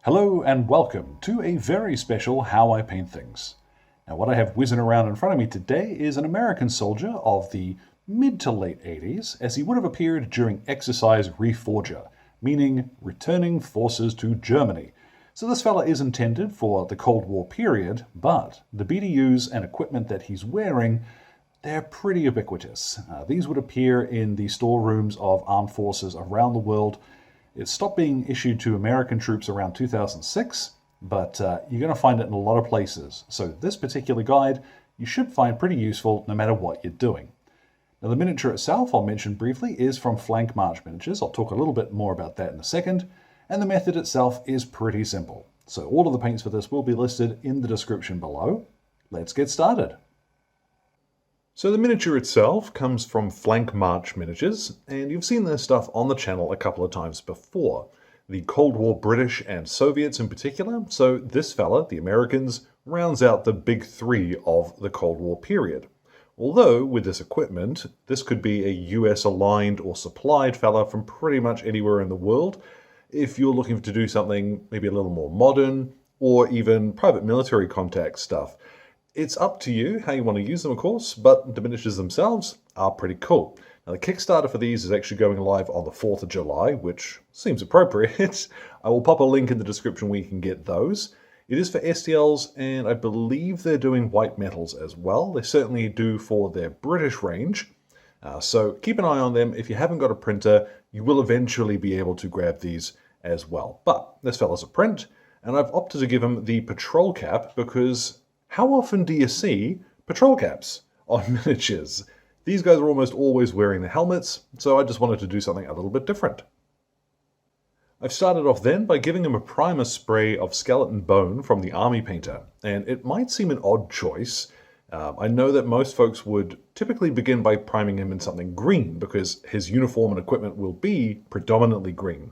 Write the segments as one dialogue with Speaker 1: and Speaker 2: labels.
Speaker 1: Hello and welcome to a very special How I Paint Things. Now what I have whizzing around in front of me today is an American soldier of the mid to late 80s, as he would have appeared during exercise REFORGER, meaning returning forces to Germany. So this fella is intended for the Cold War period, but the BDUs and equipment that he's wearing, they're pretty ubiquitous. These would appear in the storerooms of armed forces around the world. It stopped being issued to American troops around 2006, but you're going to find it in a lot of places. So this particular guide you should find pretty useful no matter what you're doing. Now the miniature itself, I'll mention briefly, is from Flank March Miniatures. I'll talk a little bit more about that in a second. And the method itself is pretty simple. So all of the paints for this will be listed in the description below. Let's get started. So the miniature itself comes from Flank March Miniatures, and you've seen this stuff on the channel a couple of times before. The Cold War British and Soviets in particular, so this fella, the Americans, rounds out the big three of the Cold War period. Although, with this equipment, this could be a US aligned or supplied fella from pretty much anywhere in the world, if you're looking to do something maybe a little more modern, or even private military contact stuff. It's up to you how you want to use them, of course, but the miniatures themselves are pretty cool. Now, the Kickstarter for these is actually going live on the 4th of July, which seems appropriate. I will pop a link in the description where you can get those. It is for STLs, and I believe they're doing white metals as well. They certainly do for their British range. So keep an eye on them. If you haven't got a printer, you will eventually be able to grab these as well. But this fella's a print, and I've opted to give him the patrol cap because how often do you see patrol caps on miniatures? These guys are almost always wearing the helmets, so I just wanted to do something a little bit different. I've started off then by giving him a primer spray of skeleton bone from the Army Painter, and it might seem an odd choice. I know that most folks would typically begin by priming him in something green because his uniform and equipment will be predominantly green.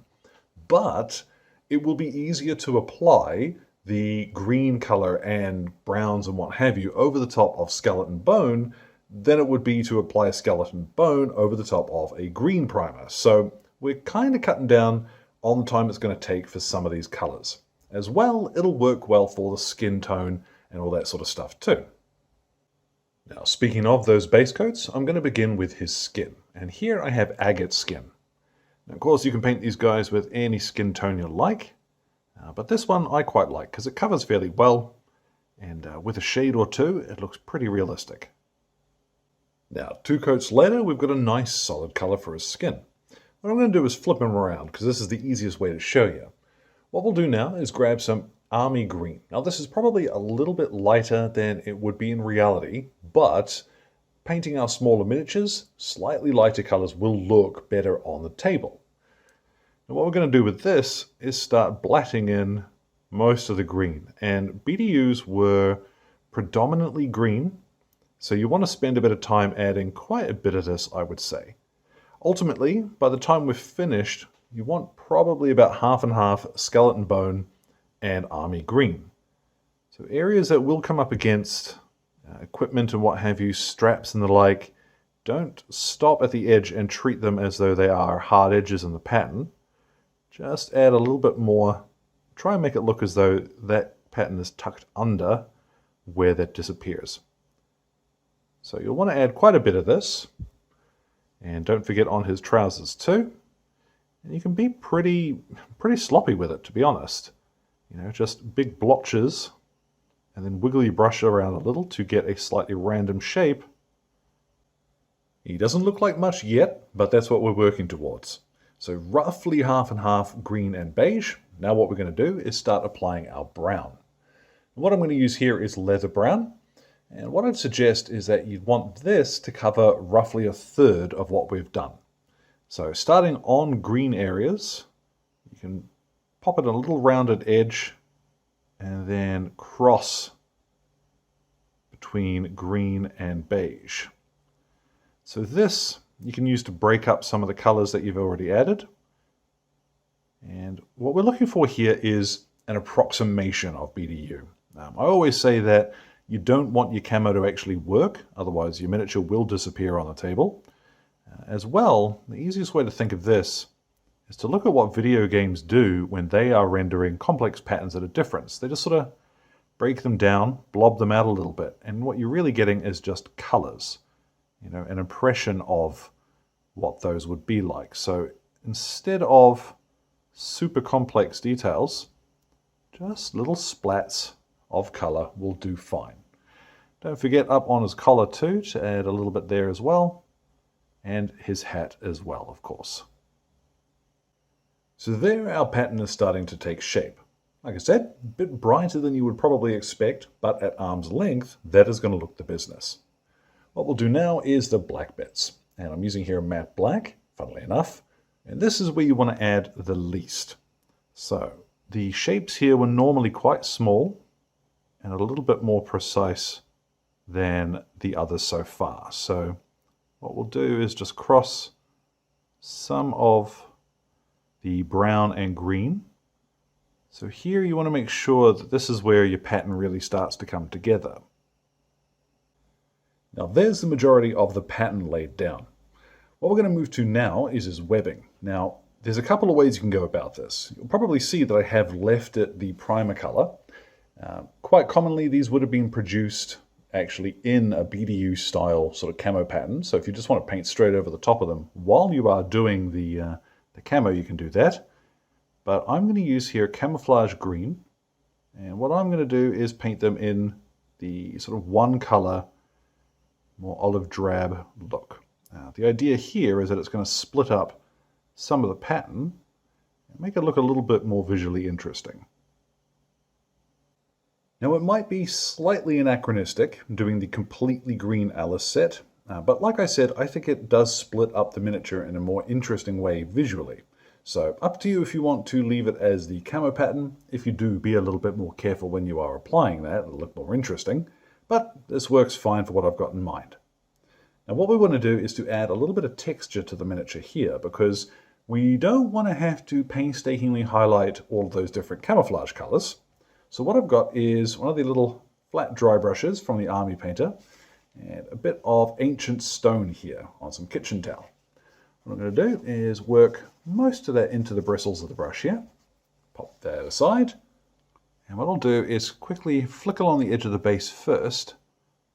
Speaker 1: But it will be easier to apply the green color and browns and what have you over the top of skeleton bone than it would be to apply a skeleton bone over the top of a green primer. So we're kind of cutting down on the time it's going to take for some of these colors. As well, it'll work well for the skin tone and all that sort of stuff too. Now, speaking of those base coats, I'm going to begin with his skin. And here I have agate skin. Now, of course, you can paint these guys with any skin tone you like. But this one I quite like because it covers fairly well, and with a shade or two, it looks pretty realistic. Now, 2 coats later, we've got a nice solid color for his skin. What I'm going to do is flip him around because this is the easiest way to show you. What we'll do now is grab some army green. Now, this is probably a little bit lighter than it would be in reality, but painting our smaller miniatures, slightly lighter colors will look better on the table. Now what we're going to do with this is start blatting in most of the green. And BDUs were predominantly green, so you want to spend a bit of time adding quite a bit of this, I would say. Ultimately, by the time we're finished, you want probably about half and half skeleton bone and army green. So areas that will come up against equipment and what have you, straps and the like, don't stop at the edge and treat them as though they are hard edges in the pattern. Just add a little bit more. Try and make it look as though that pattern is tucked under where that disappears. So you'll want to add quite a bit of this. And don't forget on his trousers too. And you can be pretty sloppy with it, to be honest. You know, just big blotches and then wiggle your brush around a little to get a slightly random shape. He doesn't look like much yet, but that's what we're working towards. So roughly half and half green and beige. Now what we're going to do is start applying our brown. What I'm going to use here is leather brown. And what I'd suggest is that you'd want this to cover roughly 1/3 of what we've done. So starting on green areas, you can pop it a little rounded edge and then cross between green and beige. So this you can use to break up some of the colors that you've already added. And what we're looking for here is an approximation of BDU. I always say that you don't want your camo to actually work, otherwise your miniature will disappear on the table. As well, the easiest way to think of this is to look at what video games do when they are rendering complex patterns at a difference. They just sort of break them down, blob them out a little bit, and what you're really getting is just colors, an impression of what those would be like. So instead of super complex details, just little splats of color will do fine. Don't forget up on his collar too to add a little bit there as well, and his hat as well, of course. So there our pattern is starting to take shape. Like I said, a bit brighter than you would probably expect, but at arm's length, that is going to look the business. What we'll do now is the black bits. And I'm using here a matte black, funnily enough, and this is where you want to add the least. So the shapes here were normally quite small and a little bit more precise than the others so far. So what we'll do is just cross some of the brown and green. So here you want to make sure that this is where your pattern really starts to come together. Now there's the majority of the pattern laid down. What we're going to move to now is his webbing. Now there's a couple of ways you can go about this. You'll probably see that I have left it the primer color. Quite commonly these would have been produced actually in a BDU style sort of camo pattern. So if you just want to paint straight over the top of them while you are doing the camo, you can do that. But I'm going to use here camouflage green. And what I'm going to do is paint them in the sort of one color, more olive drab look. Now, the idea here is that it's going to split up some of the pattern and make it look a little bit more visually interesting. Now it might be slightly anachronistic doing the completely green Alice set, but like I said, I think it does split up the miniature in a more interesting way visually. So up to you if you want to leave it as the camo pattern. If you do, be a little bit more careful when you are applying that, it'll look more interesting, but this works fine for what I've got in mind. Now what we want to do is to add a little bit of texture to the miniature here, because we don't want to have to painstakingly highlight all of those different camouflage colors. So what I've got is one of the little flat dry brushes from the Army Painter and a bit of ancient stone here on some kitchen towel. What I'm going to do is work most of that into the bristles of the brush here. Pop that aside. And what I'll do is quickly flick along the edge of the base first,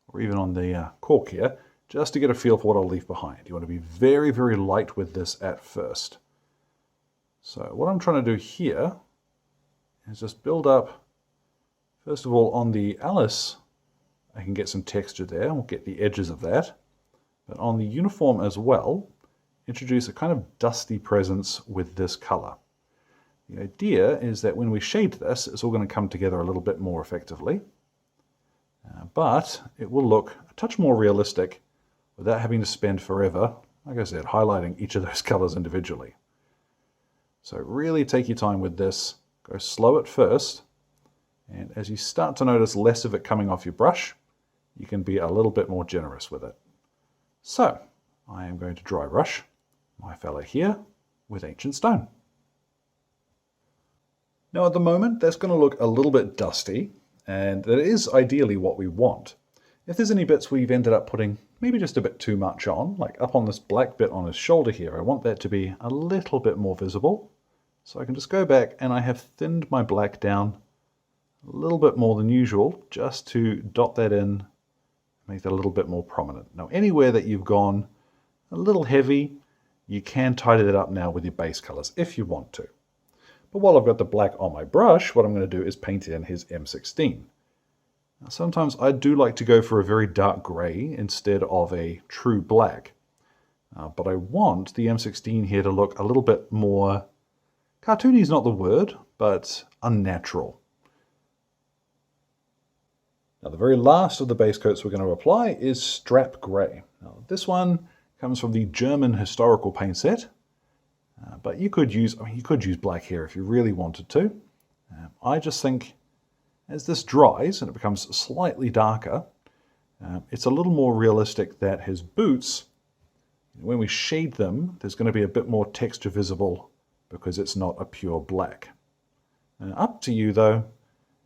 Speaker 1: or even on the cork here, just to get a feel for what I'll leave behind. You want to be very, very light with this at first. So what I'm trying to do here is just build up, first of all, on the Alice, I can get some texture there. We'll get the edges of that. But on the uniform as well, introduce a kind of dusty presence with this color. The idea is that when we shade this, it's all going to come together a little bit more effectively. But it will look a touch more realistic without having to spend forever, like I said, highlighting each of those colors individually. So really take your time with this. Go slow at first. And as you start to notice less of it coming off your brush, you can be a little bit more generous with it. So I am going to dry brush my fella here with ancient stone. Now at the moment that's going to look a little bit dusty, and that is ideally what we want. If there's any bits we've ended up putting maybe just a bit too much on, like up on this black bit on his shoulder here, I want that to be a little bit more visible. So I can just go back and I have thinned my black down a little bit more than usual just to dot that in, make that a little bit more prominent. Now anywhere that you've gone a little heavy, you can tidy that up now with your base colors if you want to. But while I've got the black on my brush, what I'm going to do is paint in his M16. Now, sometimes I do like to go for a very dark gray instead of a true black. But I want the M16 here to look a little bit more, cartoony is not the word, but unnatural. Now the very last of the base coats we're going to apply is strap gray. Now this one comes from the German historical paint set, but you could use black here if you really wanted to. I just think as this dries and it becomes slightly darker, it's a little more realistic that his boots, when we shade them, there's going to be a bit more texture visible because it's not a pure black. Up to you though,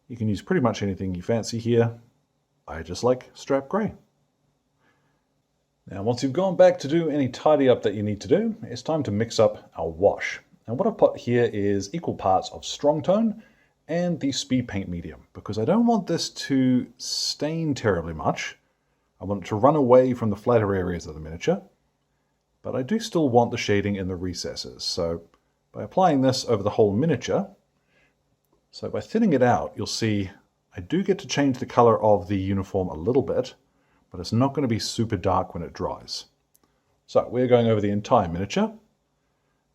Speaker 1: you can use pretty much anything you fancy here. I just like strap gray. Now once you've gone back to do any tidy up that you need to do, it's time to mix up our wash. And what I've put here is equal parts of strong tone and the speed paint medium, because I don't want this to stain terribly much. I want it to run away from the flatter areas of the miniature, but I do still want the shading in the recesses. So by applying this over the whole miniature, so by thinning it out, you'll see I do get to change the color of the uniform a little bit, but it's not going to be super dark when it dries. So we're going over the entire miniature,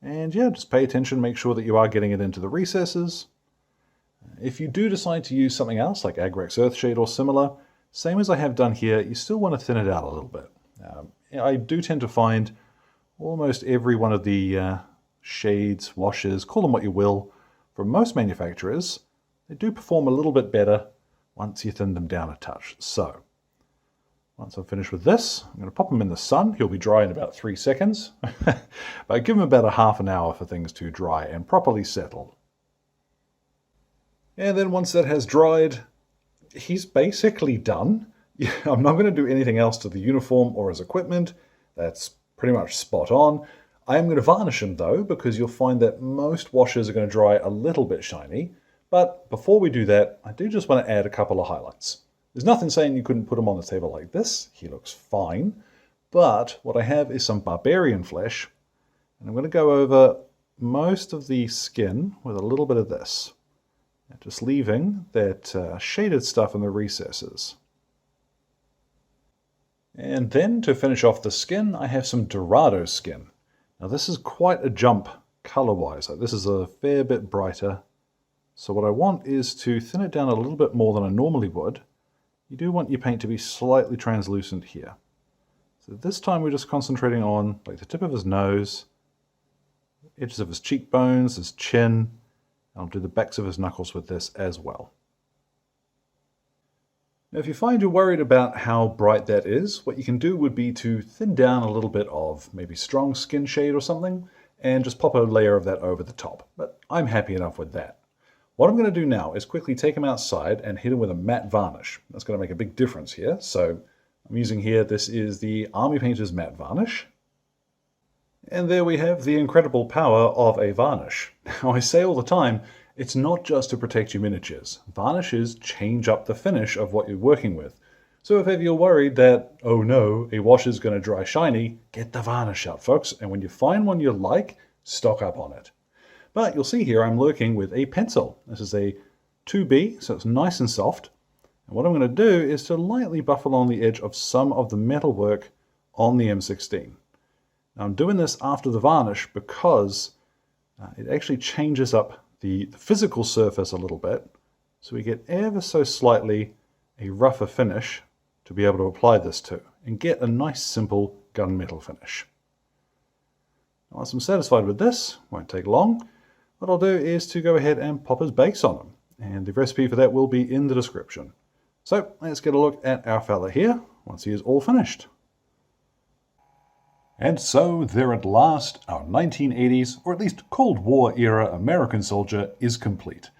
Speaker 1: and yeah, just pay attention, make sure that you are getting it into the recesses. If you do decide to use something else like Agrax Earthshade or similar, same as I have done here, you still want to thin it out a little bit. I do tend to find almost every one of the shades, washes, call them what you will, from most manufacturers, they do perform a little bit better once you thin them down a touch. So, once I'm finished with this, I'm going to pop them in the sun. He'll be dry in about 3 seconds. But give him about a half an hour for things to dry and properly settle. And then once that has dried, he's basically done. I'm not going to do anything else to the uniform or his equipment. That's pretty much spot on. I am going to varnish him though, because you'll find that most washes are going to dry a little bit shiny. But before we do that, I do just want to add a couple of highlights. There's nothing saying you couldn't put him on the table like this. He looks fine. But what I have is some barbarian flesh. And I'm going to go over most of the skin with a little bit of this. Just leaving that shaded stuff in the recesses. And then to finish off the skin, I have some Dorado skin. Now this is quite a jump color-wise. This is a fair bit brighter. So what I want is to thin it down a little bit more than I normally would. You do want your paint to be slightly translucent here. So this time we're just concentrating on like the tip of his nose, edges of his cheekbones, his chin. I'll do the backs of his knuckles with this as well. Now if you find you're worried about how bright that is, what you can do would be to thin down a little bit of maybe strong skin shade or something, and just pop a layer of that over the top. But I'm happy enough with that. What I'm going to do now is quickly take him outside and hit him with a matte varnish. That's going to make a big difference here. So I'm using here, this is the Army Painter's matte varnish. And there we have the incredible power of a varnish. Now I say all the time, it's not just to protect your miniatures. Varnishes change up the finish of what you're working with. So if ever you're worried that, oh no, a wash is going to dry shiny, get the varnish out, folks. And when you find one you like, stock up on it. But you'll see here I'm working with a pencil. This is a 2B, so it's nice and soft. And what I'm going to do is to lightly buff along the edge of some of the metalwork on the M16. Now I'm doing this after the varnish because it actually changes up the physical surface a little bit, so we get ever so slightly a rougher finish to be able to apply this to and get a nice simple gunmetal finish. Now, once I'm satisfied with this, won't take long, what I'll do is to go ahead and pop his base on him, and the recipe for that will be in the description. So let's get a look at our fella here once he is all finished. And so there at last, our 1980s, or at least Cold War era American soldier is complete.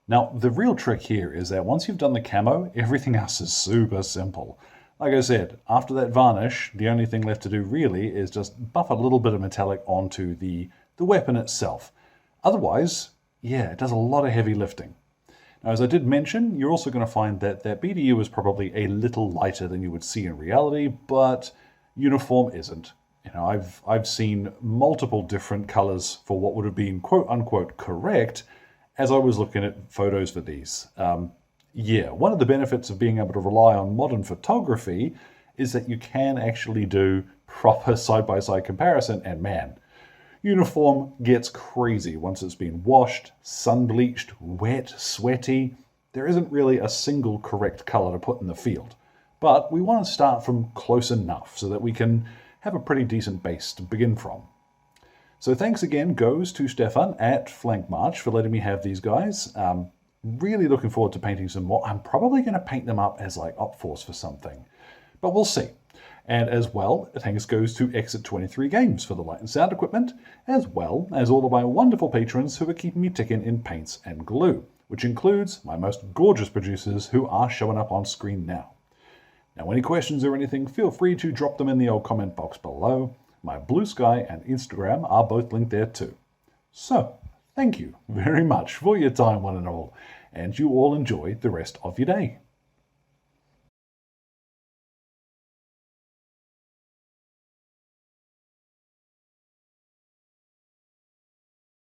Speaker 1: Now, the real trick here is that once you've done the camo, everything else is super simple. Like I said, after that varnish, the only thing left to do really is just buff a little bit of metallic onto the weapon itself. Otherwise, yeah, it does a lot of heavy lifting. Now, as I did mention, you're also going to find that that BDU is probably a little lighter than you would see in reality, but uniform isn't. You know, I've seen multiple different colors for what would have been quote-unquote correct as I was looking at photos for these. Yeah, one of the benefits of being able to rely on modern photography is that you can actually do proper side-by-side comparison, and man, uniform gets crazy once it's been washed, sun-bleached, wet, sweaty. There isn't really a single correct color to put in the field. But we want to start from close enough so that we can have a pretty decent base to begin from. So thanks again goes to Stefan at Flank March for letting me have these guys. Really looking forward to painting some more. I'm probably going to paint them up as like op force for something, but we'll see. And as well, thanks goes to Exit 23 Games for the light and sound equipment, as well as all of my wonderful patrons who are keeping me ticking in paints and glue, which includes my most gorgeous producers who are showing up on screen now. Now, any questions or anything, feel free to drop them in the old comment box below. My Blue Sky and Instagram are both linked there too. So, thank you very much for your time, one and all, and you all enjoy the rest of your day.